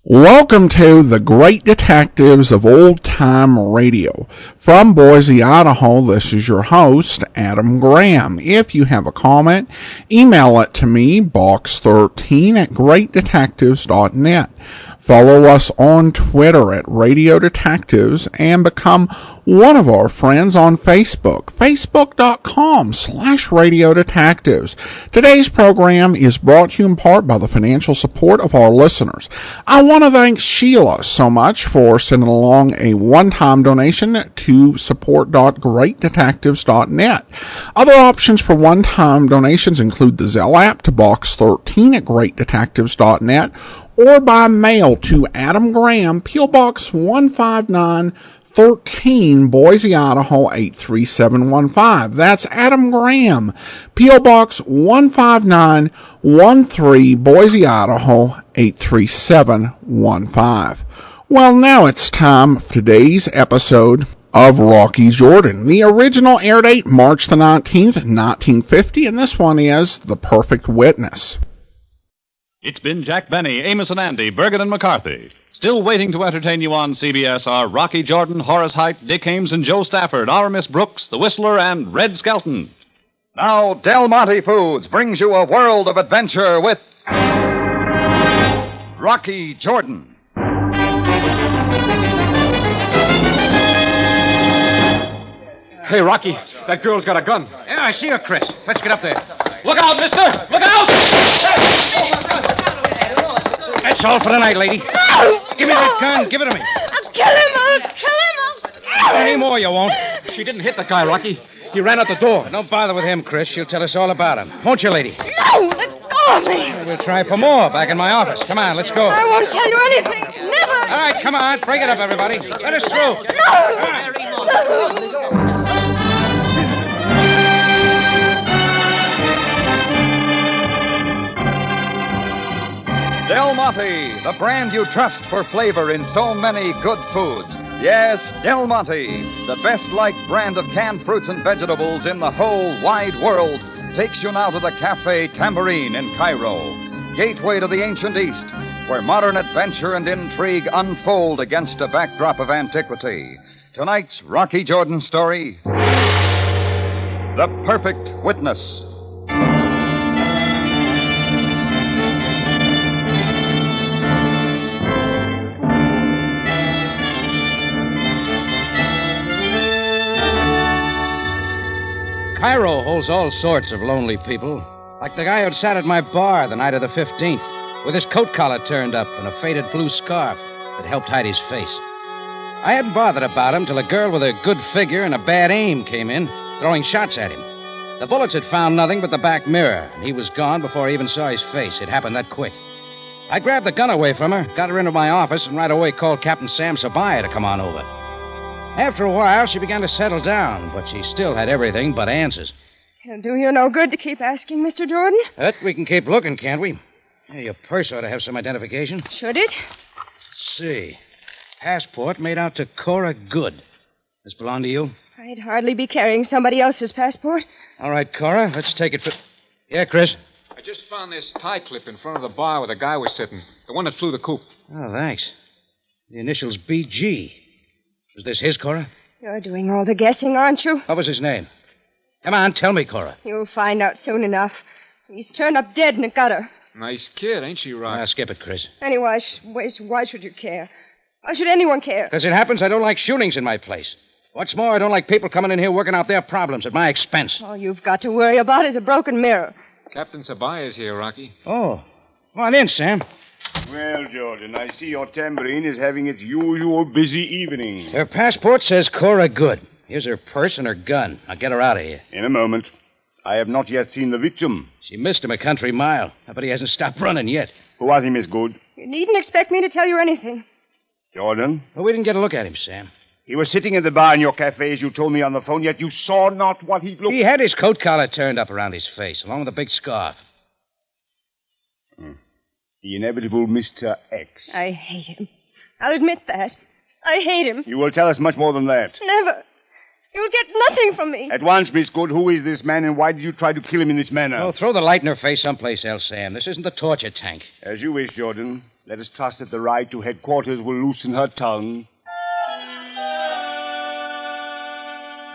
Welcome to the Great Detectives of Old Time Radio. From Boise, Idaho, this is your host, Adam Graham. If you have a comment, email it to me, box13@greatdetectives.net. Follow us on Twitter at Radio Detectives and become one of our friends on Facebook, facebook.com/Radio Detectives. Today's program is brought to you in part by the financial support of our listeners. I want to thank Sheila so much for sending along a one-time donation to support.greatdetectives.net. Other options for one-time donations include the Zelle app to box13@greatdetectives.net or by mail to Adam Graham, P.O. Box 15913, Boise, Idaho 83715. That's Adam Graham, P.O. Box 15913, Boise, Idaho 83715. Well, now it's time for today's episode of Rocky Jordan. The original air date, March the 19th, 1950, and this one is The Perfect Witness. It's been Jack Benny, Amos and Andy, Bergen and McCarthy. Still waiting to entertain you on CBS are Rocky Jordan, Horace Heidt, Dick Ames, and Joe Stafford, our Miss Brooks, the Whistler, and Red Skelton. Now, Del Monte Foods brings you a world of adventure with Rocky Jordan. Hey, Rocky, that girl's got a gun. Yeah, I see her, Chris. Let's get up there. Look out, mister! Look out! That's all for tonight, lady. No! Give me that gun. Give it to me. I'll kill him! I'll kill him! Any more you won't. She didn't hit the guy, Rocky. He ran out the door. Don't bother with him, Chris. She'll tell us all about him. Won't you, lady? No! Let go of me! We'll try for more back in my office. Come on, let's go. I won't tell you anything. Never! All right, come on. Break it up, everybody. Let us through. No! Del Monte, the brand you trust for flavor in so many good foods. Yes, Del Monte, the best-liked brand of canned fruits and vegetables in the whole wide world, takes you now to the Cafe Tambourine in Cairo, gateway to the ancient East, where modern adventure and intrigue unfold against a backdrop of antiquity. Tonight's Rocky Jordan story, The Perfect Witness. Cairo holds all sorts of lonely people, like the guy who'd sat at my bar the night of the 15th, with his coat collar turned up and a faded blue scarf that helped hide his face. I hadn't bothered about him till a girl with a good figure and a bad aim came in, throwing shots at him. The bullets had found nothing but the back mirror, and he was gone before I even saw his face. It happened that quick. I grabbed the gun away from her, got her into my office, and right away called Captain Sam Sabaya to come on over. After a while, she began to settle down, but she still had everything but answers. It'll do you no good to keep asking, Mr. Jordan. But we can keep looking, can't we? Hey, your purse ought to have some identification. Should it? Let's see. Passport made out to Cora Good. This belong to you? I'd hardly be carrying somebody else's passport. All right, Cora, let's take it for... Yeah, Chris? I just found this tie clip in front of the bar where the guy was sitting. The one that flew the coop. Oh, thanks. The initials BG. Was this his, Cora? You're doing all the guessing, aren't you? What was his name? Come on, tell me, Cora. You'll find out soon enough. He's turned up dead in a gutter. Nice kid, ain't she, Rock? Skip it, Chris. Anyway, why should you care? Why should anyone care? Because it happens I don't like shootings in my place. What's more, I don't like people coming in here working out their problems at my expense. All you've got to worry about is a broken mirror. Captain Sabaya's here, Rocky. Oh. Come on in, Sam. Well, Jordan, I see your tambourine is having its usual busy evening. Her passport says Cora Good. Here's her purse and her gun. I'll get her out of here. In a moment. I have not yet seen the victim. She missed him a country mile. But he hasn't stopped running yet. Who was he, Miss Good? You needn't expect me to tell you anything. Jordan? Well, we didn't get a look at him, Sam. He was sitting in the bar in your cafe, as you told me on the phone, yet you saw not what he looked... He had his coat collar turned up around his face, along with a big scarf. The inevitable Mr. X. I hate him. I'll admit that. I hate him. You will tell us much more than that. Never. You'll get nothing from me. At once, Miss Good, who is this man and why did you try to kill him in this manner? Oh, throw the light in her face someplace else, Sam. This isn't the torture tank. As you wish, Jordan. Let us trust that the ride to headquarters will loosen her tongue.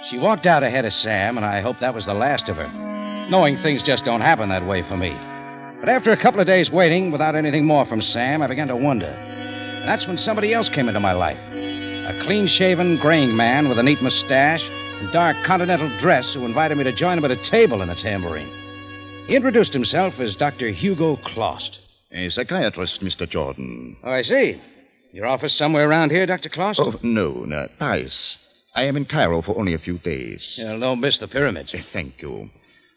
She walked out ahead of Sam, and I hoped that was the last of her, knowing things just don't happen that way for me. But after a couple of days waiting, without anything more from Sam, I began to wonder. And that's when somebody else came into my life. A clean-shaven, graying man with a neat mustache and dark continental dress who invited me to join him at a table in the Tambourine. He introduced himself as Dr. Hugo Klost. A psychiatrist, Mr. Jordan. Oh, I see. Your office somewhere around here, Dr. Klost? Oh, no, Paris. I am in Cairo for only a few days. Don't miss the pyramids. Thank you.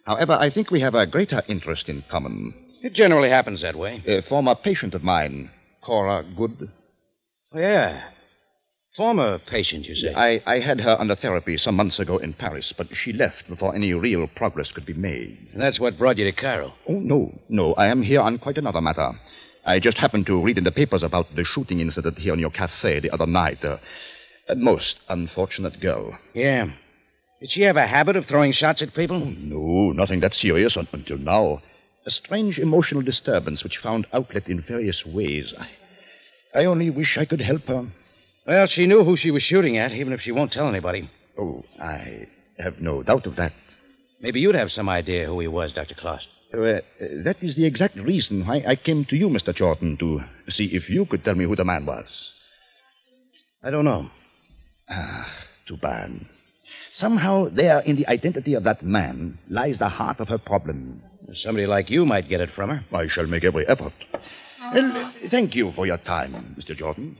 However, I think we have a greater interest in common. It generally happens that way. A former patient of mine, Cora Good. Oh, yeah. Former patient, you say? I had her under therapy some months ago in Paris, but she left before any real progress could be made. And that's what brought you to Cairo? Oh, no. I am here on quite another matter. I just happened to read in the papers about the shooting incident here in your cafe the other night. A most unfortunate girl. Yeah. Did she have a habit of throwing shots at people? Oh, no, nothing that serious until now. A strange emotional disturbance which found outlet in various ways. I only wish I could help her. Well, she knew who she was shooting at, even if she won't tell anybody. Oh, I have no doubt of that. Maybe you'd have some idea who he was, Dr. Klost. That is the exact reason why I came to you, Mr. Jordan, to see if you could tell me who the man was. I don't know. Too bad. Somehow there in the identity of that man lies the heart of her problem. Somebody like you might get it from her. I shall make every effort. Well, thank you for your time, Mr. Jordan.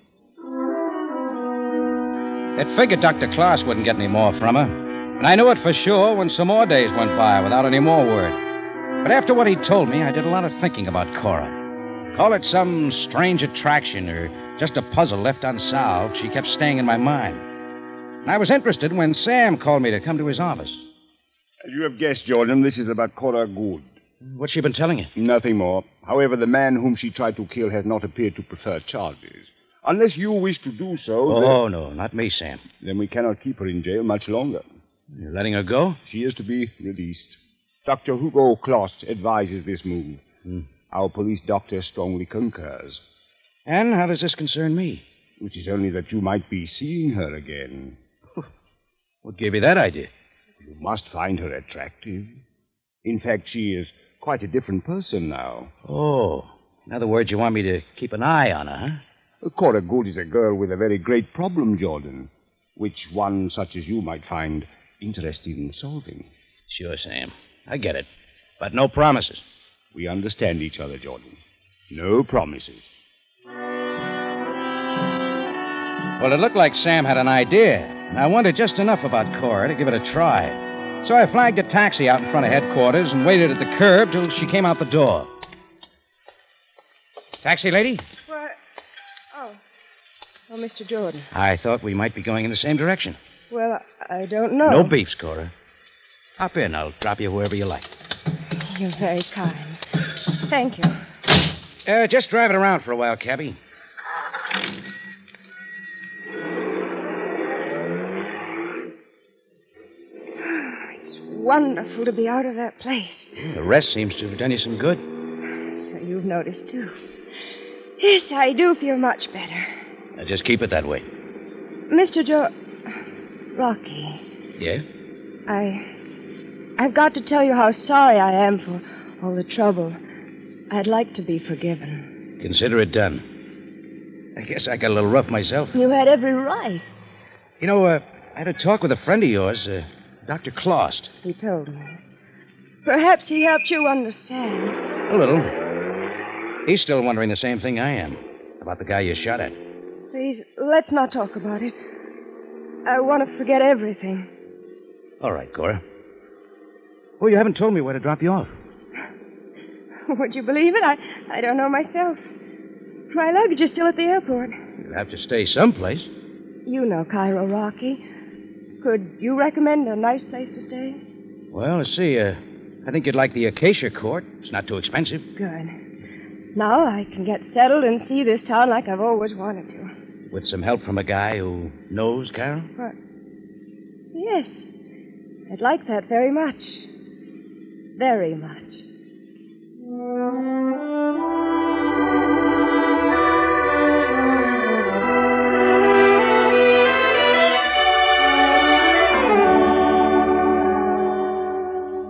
I'd figured Dr. Klost wouldn't get any more from her. And I knew it for sure when some more days went by without any more word. But after what he told me, I did a lot of thinking about Cora. Call it some strange attraction or just a puzzle left unsolved, she kept staying in my mind. And I was interested when Sam called me to come to his office. As you have guessed, Jordan, this is about Cora Good. What's she been telling you? Nothing more. However, the man whom she tried to kill has not appeared to prefer charges. Unless you wish to do so... Oh, no, not me, Sam. Then we cannot keep her in jail much longer. You're letting her go? She is to be released. Dr. Hugo Klost advises this move. Our police doctor strongly concurs. And how does this concern me? Which is only that you might be seeing her again. What gave you that idea? You must find her attractive. In fact, she is quite a different person now. Oh, in other words, you want me to keep an eye on her, huh? Cora Good is a girl with a very great problem, Jordan, which one such as you might find interested in solving. Sure, Sam. I get it. But no promises. We understand each other, Jordan. No promises. Well, it looked like Sam had an idea, and I wondered just enough about Cora to give it a try. So I flagged a taxi out in front of headquarters and waited at the curb till she came out the door. Taxi lady? What? Oh, Mr. Jordan. I thought we might be going in the same direction. Well, I don't know. No beefs, Cora. Hop in. I'll drop you wherever you like. You're very kind. Thank you. Just drive it around for a while, cabbie. It's wonderful to be out of that place. The rest seems to have done you some good. So you've noticed, too. Yes, I do feel much better. Now, just keep it that way. Mr. Rocky. Yeah? I've got to tell you how sorry I am for all the trouble. I'd like to be forgiven. Consider it done. I guess I got a little rough myself. You had every right. You know, I had a talk with a friend of yours, Dr. Klost. He told me. Perhaps he helped you understand. A little. He's still wondering the same thing I am about the guy you shot at. Please, let's not talk about it. I want to forget everything. All right, Cora. Oh, you haven't told me where to drop you off. Would you believe it? I don't know myself. My luggage is still at the airport. You'll have to stay someplace. You know Cairo, Rocky. Could you recommend a nice place to stay? Well, let's see. I think you'd like the Acacia Court. It's not too expensive. Good. Now I can get settled and see this town like I've always wanted to. With some help from a guy who knows Cairo? What? Yes. I'd like that very much. Very much.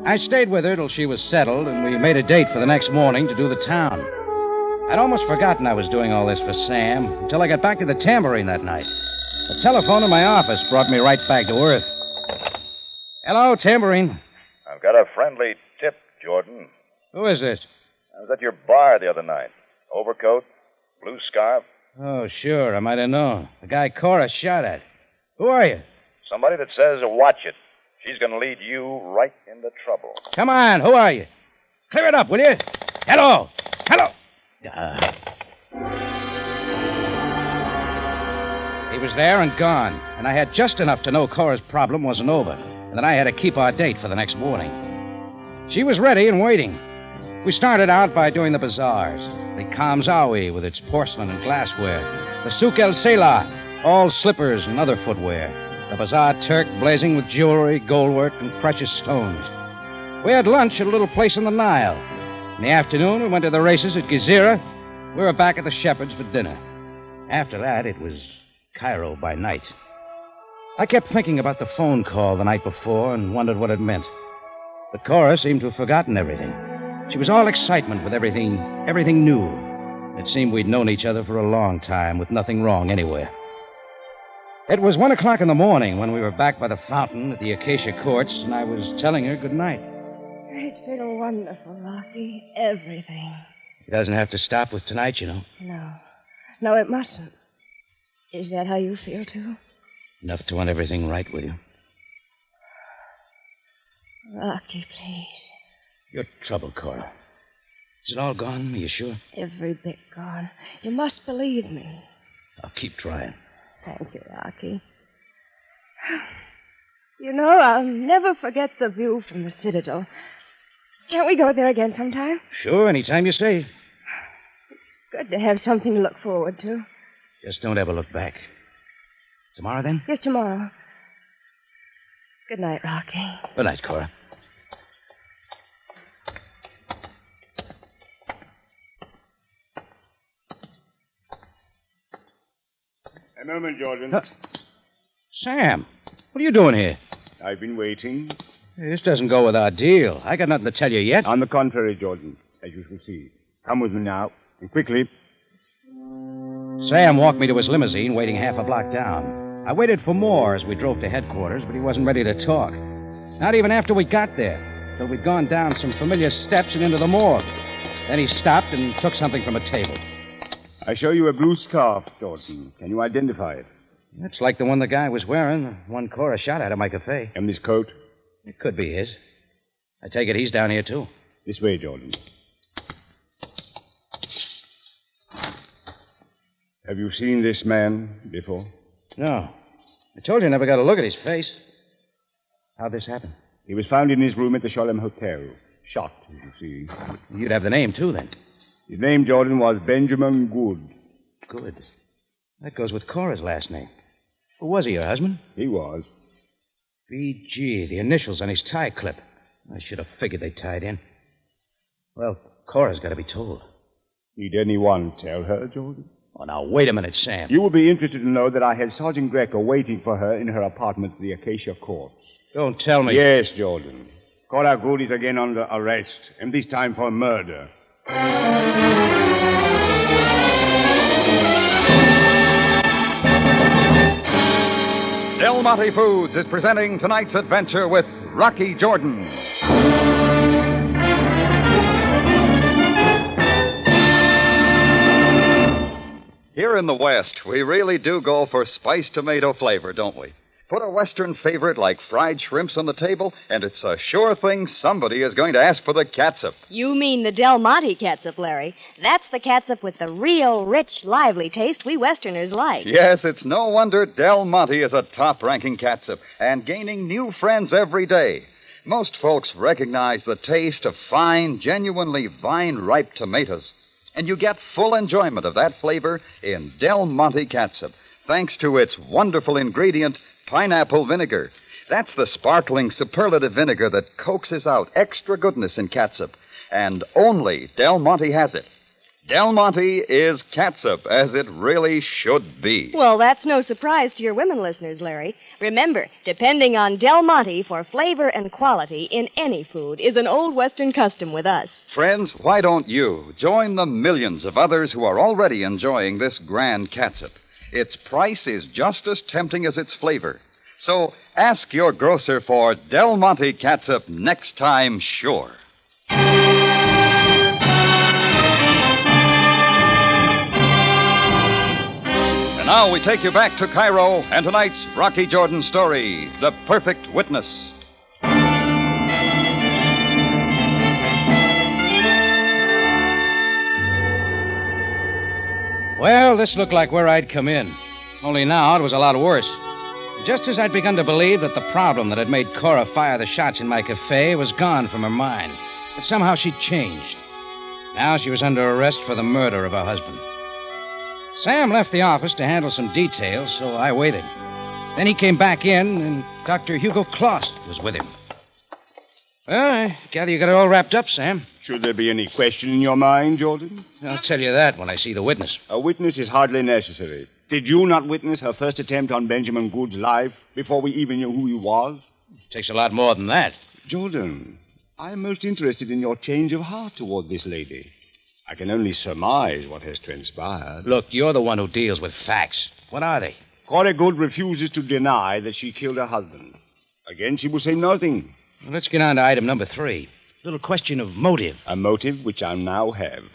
I stayed with her till she was settled, and we made a date for the next morning to do the town. I'd almost forgotten I was doing all this for Sam until I got back to the Tambourine that night. The telephone in my office brought me right back to earth. Hello, Tambourine. I've got a friendly tip, Jordan. Who is this? I was at your bar the other night. Overcoat, blue scarf. Oh, sure, I might have known. The guy Cora shot at. Who are you? Somebody that says, watch it. She's going to lead you right into trouble. Come on, who are you? Clear it up, will you? Hello! Hello! He was there and gone, and I had just enough to know Cora's problem wasn't over, and that I had to keep our date for the next morning. She was ready and waiting. We started out by doing the bazaars. The Kamsawi with its porcelain and glassware. The Souk El Selah, all slippers and other footwear. The Bazaar Turk blazing with jewelry, goldwork, and precious stones. We had lunch at a little place on the Nile. In the afternoon, we went to the races at Gezira. We were back at the Shepherd's for dinner. After that, it was Cairo by night. I kept thinking about the phone call the night before and wondered what it meant. But Cora seemed to have forgotten everything. She was all excitement with everything new. It seemed we'd known each other for a long time with nothing wrong anywhere. It was 1 o'clock in the morning when we were back by the fountain at the Acacia Courts, and I was telling her good night. It's been wonderful, Rocky. Everything. It doesn't have to stop with tonight, you know. No. No, it mustn't. Is that how you feel, too? Enough to want everything right with you. Rocky, please. Your trouble, Cora. Is it all gone? Are you sure? Every bit gone. You must believe me. I'll keep trying. Thank you, Rocky. You know, I'll never forget the view from the Citadel. Can't we go there again sometime? Sure, anytime you say. It's good to have something to look forward to. Just don't ever look back. Tomorrow, then? Yes, tomorrow. Good night, Rocky. Good night, Cora. A moment, Jordan. Sam, what are you doing here? I've been waiting. This doesn't go with our deal. I got nothing to tell you yet. On the contrary, Jordan, as you shall see. Come with me now, and quickly. Sam walked me to his limousine, waiting half a block down. I waited for more as we drove to headquarters, but he wasn't ready to talk. Not even after we got there, till we'd gone down some familiar steps and into the morgue. Then he stopped and took something from a table. I show you a blue scarf, Jordan. Can you identify it? It's like the one the guy was wearing, the one Cora shot at my cafe. And this coat? It could be his. I take it he's down here, too. This way, Jordan. Have you seen this man before? No. I told you I never got a look at his face. How'd this happen? He was found in his room at the Sholem Hotel. Shot, as you see. You'd have the name, too, then. His name, Jordan, was Benjamin Good. Good. That goes with Cora's last name. Who was he, your husband? He was. B.G., the initials on his tie clip. I should have figured they tied in. Well, Cora's got to be told. Need anyone tell her, Jordan? Oh, now, wait a minute, Sam. You will be interested to know that I had Sergeant Greco waiting for her in her apartment at the Acacia Courts. Don't tell me. Yes, Jordan. Cora Good is again under arrest, and this time for murder. Del Monte Foods is presenting tonight's adventure with Rocky Jordan. Here in the West, we really do go for spiced tomato flavor, don't we? Put a Western favorite like fried shrimps on the table, and it's a sure thing somebody is going to ask for the catsup. You mean the Del Monte catsup, Larry. That's the catsup with the real, rich, lively taste we Westerners like. Yes, it's no wonder Del Monte is a top-ranking catsup and gaining new friends every day. Most folks recognize the taste of fine, genuinely vine-ripe tomatoes. And you get full enjoyment of that flavor in Del Monte catsup, thanks to its wonderful ingredient, pineapple vinegar. That's the sparkling superlative vinegar that coaxes out extra goodness in catsup. And only Del Monte has it. Del Monte is catsup, as it really should be. Well, that's no surprise to your women listeners, Larry. Remember, depending on Del Monte for flavor and quality in any food is an old Western custom with us. Friends, why don't you join the millions of others who are already enjoying this grand catsup? Its price is just as tempting as its flavor. So ask your grocer for Del Monte catsup next time, sure. And now we take you back to Cairo and tonight's Rocky Jordan story, The Perfect Witness. Well, this looked like where I'd come in. Only now it was a lot worse. Just as I'd begun to believe that the problem that had made Cora fire the shots in my cafe was gone from her mind, that somehow she'd changed. Now she was under arrest for the murder of her husband. Sam left the office to handle some details, so I waited. Then he came back in, and Dr. Hugo Klost was with him. Well, I gather you got it all wrapped up, Sam. Should there be any question in your mind, Jordan? I'll tell you that when I see the witness. A witness is hardly necessary. Did you not witness her first attempt on Benjamin Good's life before we even knew who he was? It takes a lot more than that. Jordan, I am most interested in your change of heart toward this lady. I can only surmise what has transpired. Look, you're the one who deals with facts. What are they? Cora Good refuses to deny that she killed her husband. Again, she will say nothing. Well, let's get on to item number 3. Little question of motive. A motive which I now have.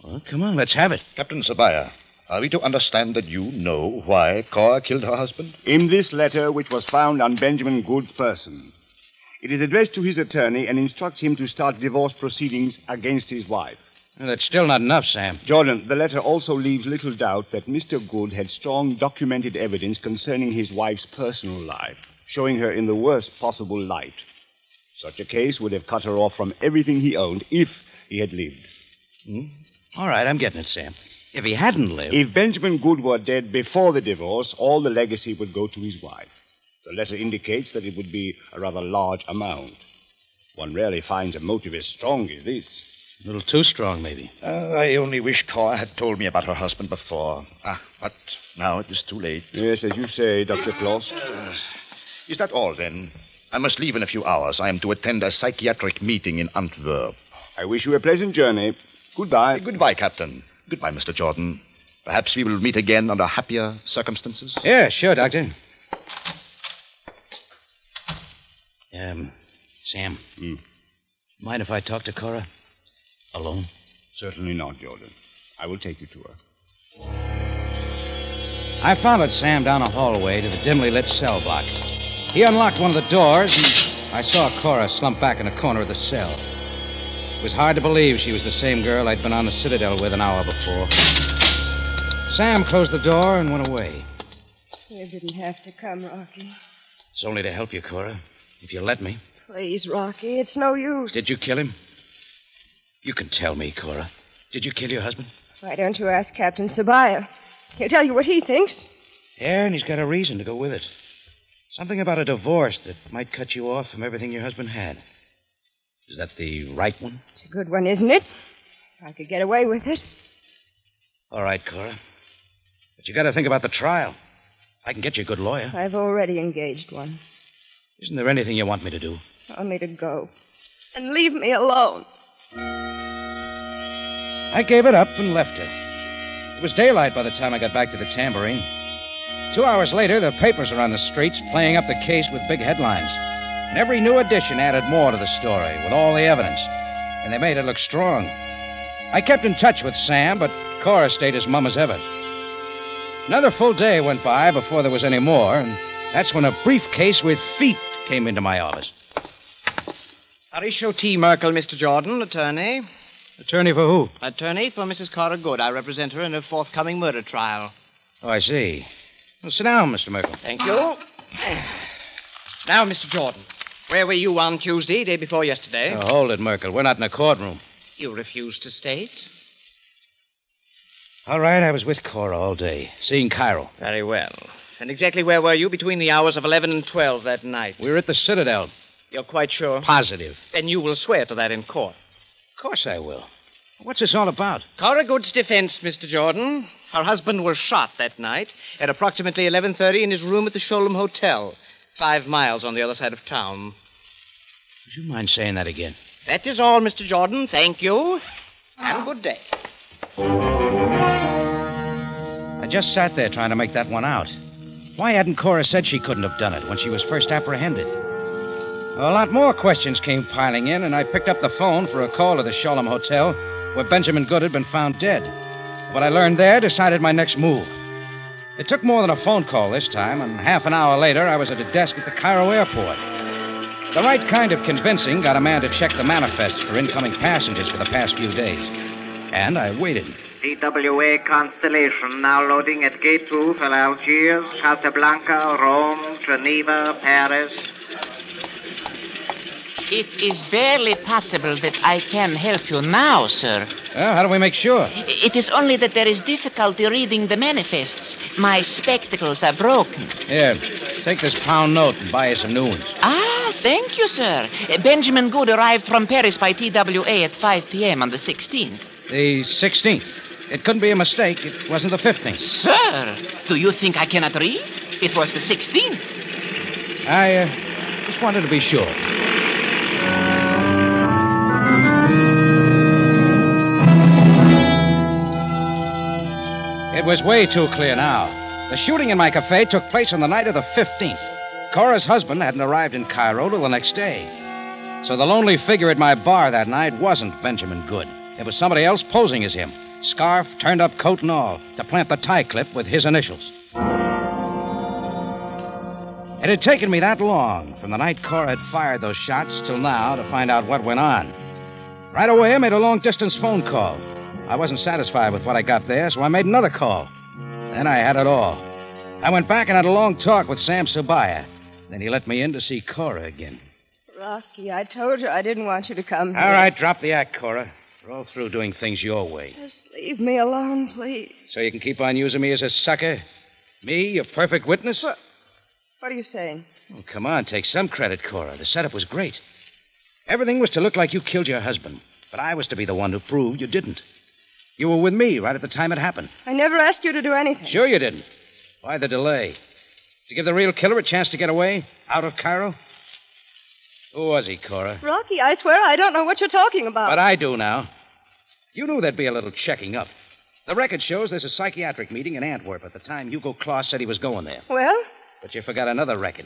Well, come on, let's have it. Captain Sabaya, are we to understand that you know why Cora killed her husband? In this letter, which was found on Benjamin Good's person, it is addressed to his attorney and instructs him to start divorce proceedings against his wife. Well, that's still not enough, Sam. Jordan, the letter also leaves little doubt that Mr. Good had strong documented evidence concerning his wife's personal life, showing her in the worst possible light. Such a case would have cut her off from everything he owned if he had lived. All right, I'm getting it, Sam. If he hadn't lived... If Benjamin Good were dead before the divorce, all the legacy would go to his wife. The letter indicates that it would be a rather large amount. One rarely finds a motive as strong as this. A little too strong, maybe. I only wish Cora had told me about her husband before. But now it is too late. Yes, as you say, Dr. Klost. Is that all, then? I must leave in a few hours. I am to attend a psychiatric meeting in Antwerp. I wish you a pleasant journey. Goodbye. Goodbye, Captain. Goodbye, Mr. Jordan. Perhaps we will meet again under happier circumstances. Yeah, sure, Doctor. Sam. Mind if I talk to Cora? Alone? Certainly not, Jordan. I will take you to her. I followed Sam down a hallway to the dimly lit cell block. He unlocked one of the doors, and I saw Cora slump back in a corner of the cell. It was hard to believe she was the same girl I'd been on the Citadel with an hour before. Sam closed the door and went away. You didn't have to come, Rocky. It's only to help you, Cora, if you let me. Please, Rocky, it's no use. Did you kill him? You can tell me, Cora. Did you kill your husband? Why don't you ask Captain Sabaya? He'll tell you what he thinks. Yeah, and he's got a reason to go with it. Something about a divorce that might cut you off from everything your husband had. Is that the right one? It's a good one, isn't it? I could get away with it. All right, Cora. But you got to think about the trial. I can get you a good lawyer. I've already engaged one. Isn't there anything you want me to do? Only to go. And leave me alone. I gave it up and left her. It was daylight by the time I got back to the Tambourine. 2 hours later, the papers were on the streets playing up the case with big headlines. And every new edition added more to the story with all the evidence. And they made it look strong. I kept in touch with Sam, but Cora stayed as mum as ever. Another full day went by before there was any more, and that's when a briefcase with feet came into my office. Horatio T. Merkel, Mr. Jordan, attorney. Attorney for who? Attorney for Mrs. Cora Good. I represent her in her forthcoming murder trial. Oh, I see. Well, sit down, Mr. Merkel. Thank you. Now, Mr. Jordan, where were you on Tuesday, day before yesterday? Oh, hold it, Merkel. We're not in a courtroom. You refuse to state? All right, I was with Cora all day, seeing Cairo. Very well. And exactly where were you between the hours of 11 and 12 that night? We were at the Citadel. You're quite sure? Positive. Then you will swear to that in court. Of course I will. What's this all about? Cora Good's defense, Mr. Jordan. Her husband was shot that night at approximately 11:30 in his room at the Sholem Hotel, 5 miles on the other side of town. Would you mind saying that again? That is all, Mr. Jordan. Thank you. And good day. I just sat there trying to make that one out. Why hadn't Cora said she couldn't have done it when she was first apprehended? A lot more questions came piling in, and I picked up the phone for a call to the Sholem Hotel, where Benjamin Good had been found dead. What I learned there decided my next move. It took more than a phone call this time, and half an hour later, I was at a desk at the Cairo airport. The right kind of convincing got a man to check the manifests for incoming passengers for the past few days. And I waited. TWA Constellation now loading at Gate 2 for Algiers, Casablanca, Rome, Geneva, Paris. It is barely possible that I can help you now, sir. Well, how do we make sure? It is only that there is difficulty reading the manifests. My spectacles are broken. Here, take this pound note and buy you some new ones. Ah, thank you, sir. Benjamin Good arrived from Paris by TWA at 5 p.m. on the 16th. The 16th. It couldn't be a mistake. It wasn't the 15th. Sir, do you think I cannot read? It was the 16th. I just wanted to be sure. It was way too clear now. The shooting in my cafe took place on the night of the 15th. Cora's husband hadn't arrived in Cairo till the next day. So the lonely figure at my bar that night wasn't Benjamin Good. It was somebody else posing as him. Scarf, turned-up coat and all, to plant the tie clip with his initials. It had taken me that long, from the night Cora had fired those shots till now, to find out what went on. Right away, I made a long-distance phone call. I wasn't satisfied with what I got there, so I made another call. Then I had it all. I went back and had a long talk with Sam Subaya. Then he let me in to see Cora again. Rocky, I told you I didn't want you to come here. All right, drop the act, Cora. We're all through doing things your way. Just leave me alone, please. So you can keep on using me as a sucker? Me, your perfect witness? What are you saying? Oh, come on, take some credit, Cora. The setup was great. Everything was to look like you killed your husband, but I was to be the one who proved you didn't. You were with me right at the time it happened. I never asked you to do anything. Sure you didn't. Why the delay? To give the real killer a chance to get away? Out of Cairo? Who was he, Cora? Rocky, I swear I don't know what you're talking about. But I do now. You knew there'd be a little checking up. The record shows there's a psychiatric meeting in Antwerp at the time Hugo Claus said he was going there. Well? But you forgot another record.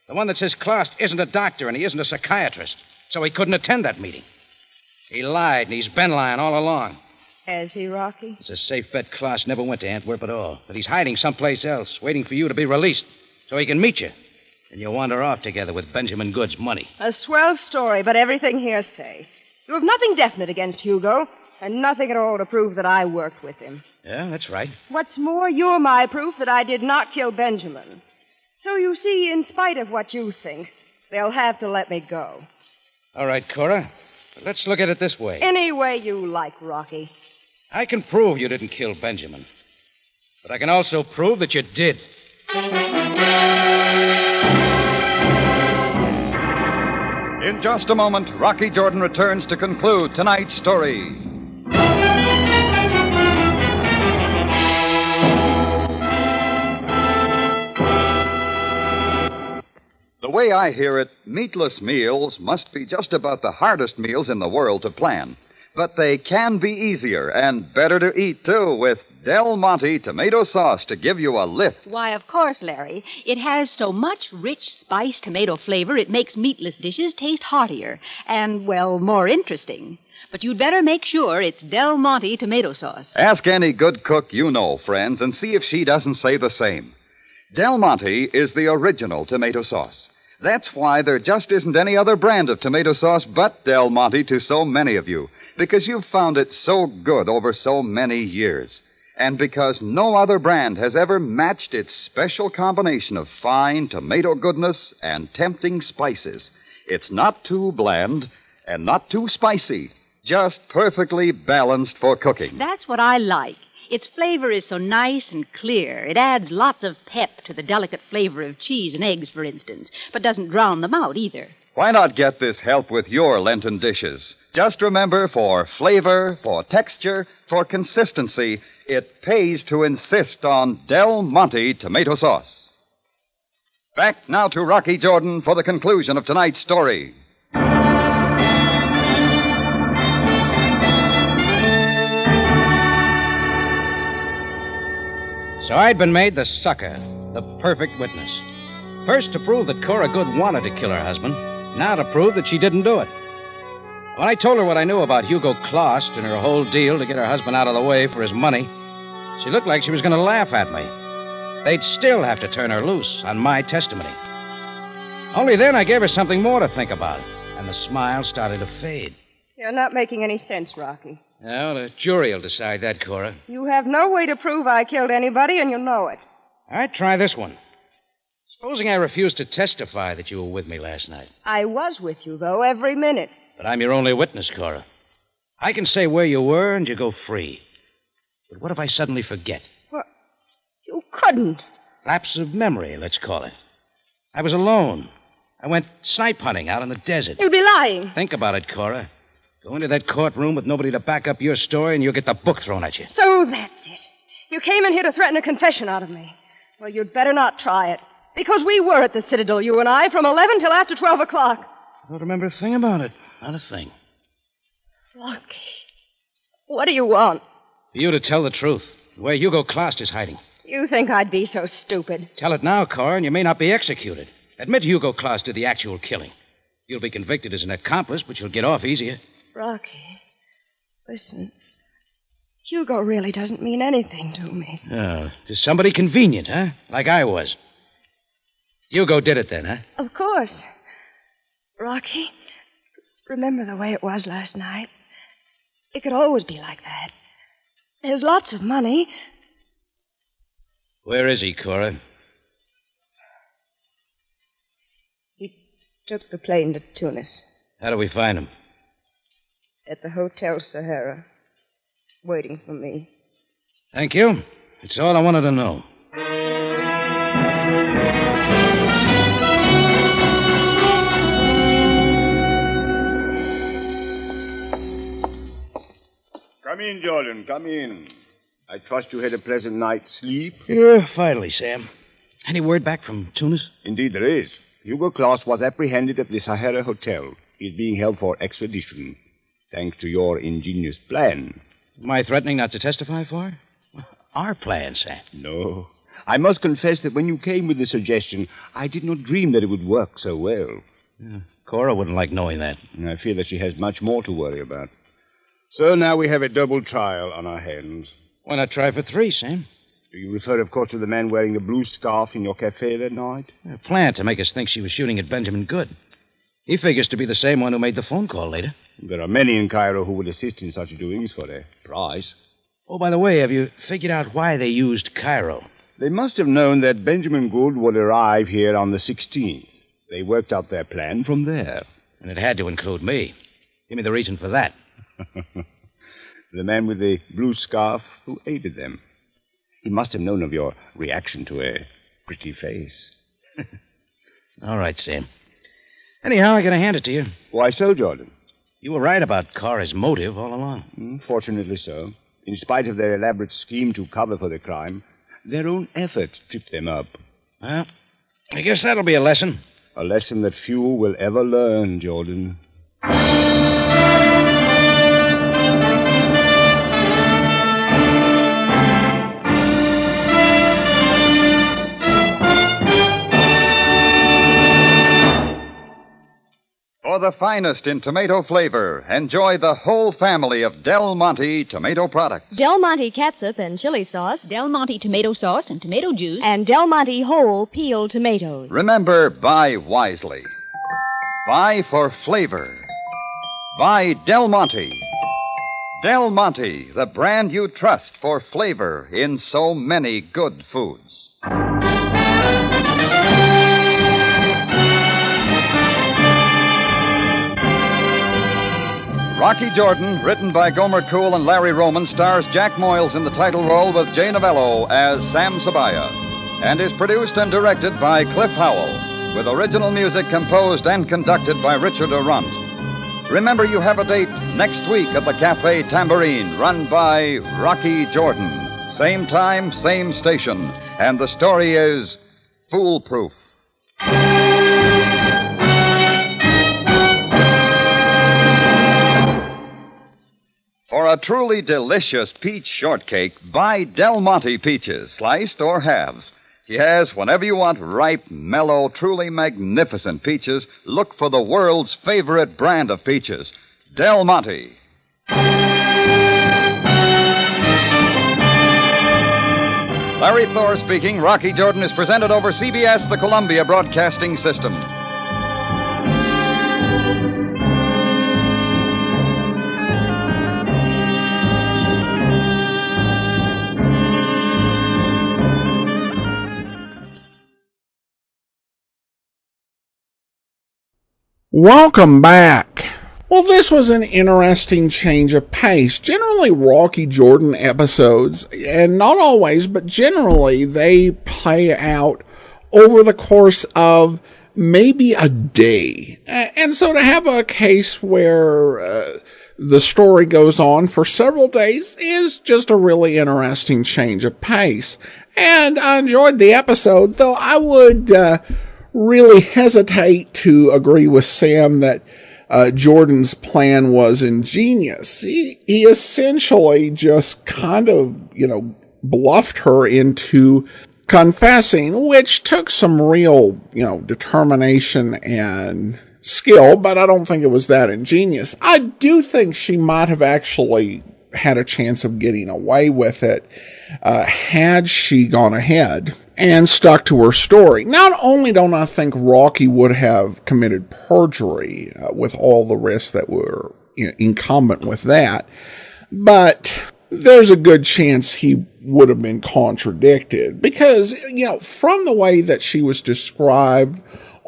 The one that says Claus isn't a doctor and he isn't a psychiatrist, so he couldn't attend that meeting. He lied, and he's been lying all along. Has he, Rocky? It's a safe bet Claus never went to Antwerp at all, that he's hiding someplace else, waiting for you to be released, so he can meet you. And you wander off together with Benjamin Good's money. A swell story, but everything hearsay. You have nothing definite against Hugo, and nothing at all to prove that I worked with him. Yeah, that's right. What's more, you're my proof that I did not kill Benjamin. So you see, in spite of what you think, they'll have to let me go. All right, Cora. Let's look at it this way. Any way you like, Rocky. I can prove you didn't kill Benjamin. But I can also prove that you did. In just a moment, Rocky Jordan returns to conclude tonight's story. The way I hear it, meatless meals must be just about the hardest meals in the world to plan. But they can be easier and better to eat, too, with Del Monte tomato sauce to give you a lift. Why, of course, Larry. It has so much rich, spiced tomato flavor, it makes meatless dishes taste heartier and, well, more interesting. But you'd better make sure it's Del Monte tomato sauce. Ask any good cook you know, friends, and see if she doesn't say the same. Del Monte is the original tomato sauce. That's why there just isn't any other brand of tomato sauce but Del Monte to so many of you, because you've found it so good over so many years. And because no other brand has ever matched its special combination of fine tomato goodness and tempting spices. It's not too bland and not too spicy, just perfectly balanced for cooking. That's what I like. Its flavor is so nice and clear. It adds lots of pep to the delicate flavor of cheese and eggs, for instance, but doesn't drown them out either. Why not get this help with your Lenten dishes? Just remember, for flavor, for texture, for consistency, it pays to insist on Del Monte tomato sauce. Back now to Rocky Jordan for the conclusion of tonight's story. So I'd been made the sucker, the perfect witness. First to prove that Cora Good wanted to kill her husband, now to prove that she didn't do it. When I told her what I knew about Hugo Klost and her whole deal to get her husband out of the way for his money, she looked like she was going to laugh at me. They'd still have to turn her loose on my testimony. Only then I gave her something more to think about, and the smile started to fade. You're not making any sense, Rocky. Well, the jury will decide that, Cora. You have no way to prove I killed anybody, and you know it. All right, try this one. Supposing I refuse to testify that you were with me last night. I was with you, though, every minute. But I'm your only witness, Cora. I can say where you were and you go free. But what if I suddenly forget? Well, you couldn't. Lapse of memory, let's call it. I was alone. I went snipe hunting out in the desert. You'd be lying. Think about it, Cora. Go into that courtroom with nobody to back up your story, and you'll get the book thrown at you. So that's it. You came in here to threaten a confession out of me. Well, you'd better not try it. Because we were at the Citadel, you and I, from 11 till after 12 o'clock. I don't remember a thing about it. Not a thing. Rocky, what do you want? For you to tell the truth. Where Hugo Klost is hiding. You think I'd be so stupid? Tell it now, Cora, and you may not be executed. Admit Hugo Klost did the actual killing. You'll be convicted as an accomplice, but you'll get off easier. Rocky, listen. Hugo really doesn't mean anything to me. Oh, is somebody convenient, huh? Like I was. Hugo did it then, huh? Of course. Rocky, remember the way it was last night? It could always be like that. There's lots of money. Where is he, Cora? He took the plane to Tunis. How do we find him? At the Hotel Sahara, waiting for me. Thank you. It's all I wanted to know. Come in, Jordan, come in. I trust you had a pleasant night's sleep. Yeah, finally, Sam. Any word back from Tunis? Indeed there is. Hugo Klost was apprehended at the Sahara Hotel. He's being held for extradition. Thanks to your ingenious plan. Am I threatening not to testify for her? Our plan, Sam. No. I must confess that when you came with the suggestion, I did not dream that it would work so well. Yeah, Cora wouldn't like knowing that. I fear that she has much more to worry about. So now we have a double trial on our hands. Why not try for 3, Sam? Do you refer, of course, to the man wearing the blue scarf in your cafe that night? A plan to make us think she was shooting at Benjamin Good. He figures to be the same one who made the phone call later. There are many in Cairo who would assist in such doings for a price. Oh, by the way, have you figured out why they used Cairo? They must have known that Benjamin Good would arrive here on the 16th. They worked out their plan from there. And it had to include me. Give me the reason for that. The man with the blue scarf who aided them. He must have known of your reaction to a pretty face. All right, Sam. Anyhow, I gotta hand it to you. Why so, Jordan? You were right about Cora's motive all along. Fortunately so. In spite of their elaborate scheme to cover for the crime, their own effort tripped them up. Well, I guess that'll be a lesson. A lesson that few will ever learn, Jordan. For the finest in tomato flavor, enjoy the whole family of Del Monte tomato products. Del Monte catsup and chili sauce. Del Monte tomato sauce and tomato juice. And Del Monte whole peeled tomatoes. Remember, buy wisely. Buy for flavor. Buy Del Monte. Del Monte, the brand you trust for flavor in so many good foods. Rocky Rocky Jordan, written by Gomer Cool and Larry Roman, stars Jack Moyles in the title role with Jay Novello as Sam Sabaya, and is produced and directed by Cliff Howell, with original music composed and conducted by Richard Arrunt. Remember, you have a date next week at the Cafe Tambourine, run by Rocky Jordan. Same time, same station, and the story is Foolproof. For a truly delicious peach shortcake, buy Del Monte peaches, sliced or halves. Yes, whenever you want ripe, mellow, truly magnificent peaches, look for the world's favorite brand of peaches, Del Monte. Larry Thor speaking. Rocky Jordan is presented over CBS, the Columbia Broadcasting System. Welcome back. Well, this was an interesting change of pace. Generally, Rocky Jordan episodes, and not always, but generally, they play out over the course of maybe a day. And so to have a case where the story goes on for several days is just a really interesting change of pace. And I enjoyed the episode, though I would really hesitate to agree with Sam that Jordan's plan was ingenious. He essentially just kind of, bluffed her into confessing, which took some real, determination and skill, but I don't think it was that ingenious. I do think she might have actually had a chance of getting away with it had she gone ahead and stuck to her story. Not only don't I think Rocky would have committed perjury with all the risks that were incumbent with that, but there's a good chance he would have been contradicted because, from the way that she was described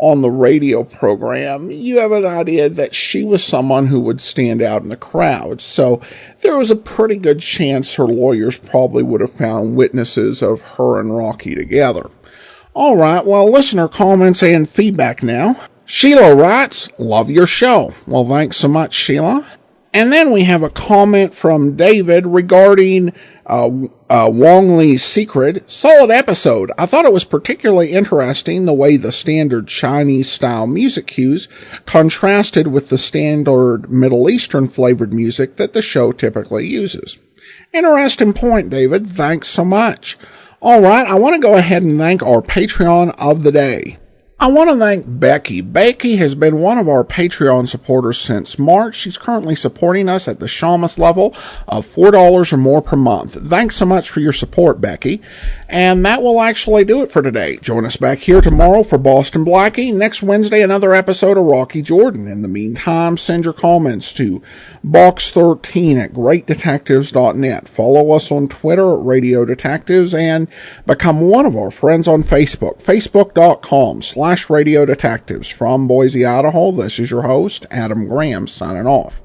on the radio program, you have an idea that she was someone who would stand out in the crowd. So there was a pretty good chance her lawyers probably would have found witnesses of her and Rocky together. All right, well, listener comments and feedback now. Sheila writes, "Love your show." Well, thanks so much, Sheila. And then we have a comment from David regarding Wong Lee's Secret. Solid episode. I thought it was particularly interesting the way the standard Chinese-style music cues contrasted with the standard Middle Eastern-flavored music that the show typically uses. Interesting point, David. Thanks so much. All right, I want to go ahead and thank our Patreon of the day. I want to thank Becky. Becky has been one of our Patreon supporters since March. She's currently supporting us at the Shamus level of $4 or more per month. Thanks so much for your support, Becky. And that will actually do it for today. Join us back here tomorrow for Boston Blackie. Next Wednesday, another episode of Rocky Jordan. In the meantime, send your comments to box13@greatdetectives.net. Follow us on Twitter at Radio Detectives and become one of our friends on Facebook. Facebook.com/Radio Detectives. From Boise, Idaho, this is your host, Adam Graham, signing off.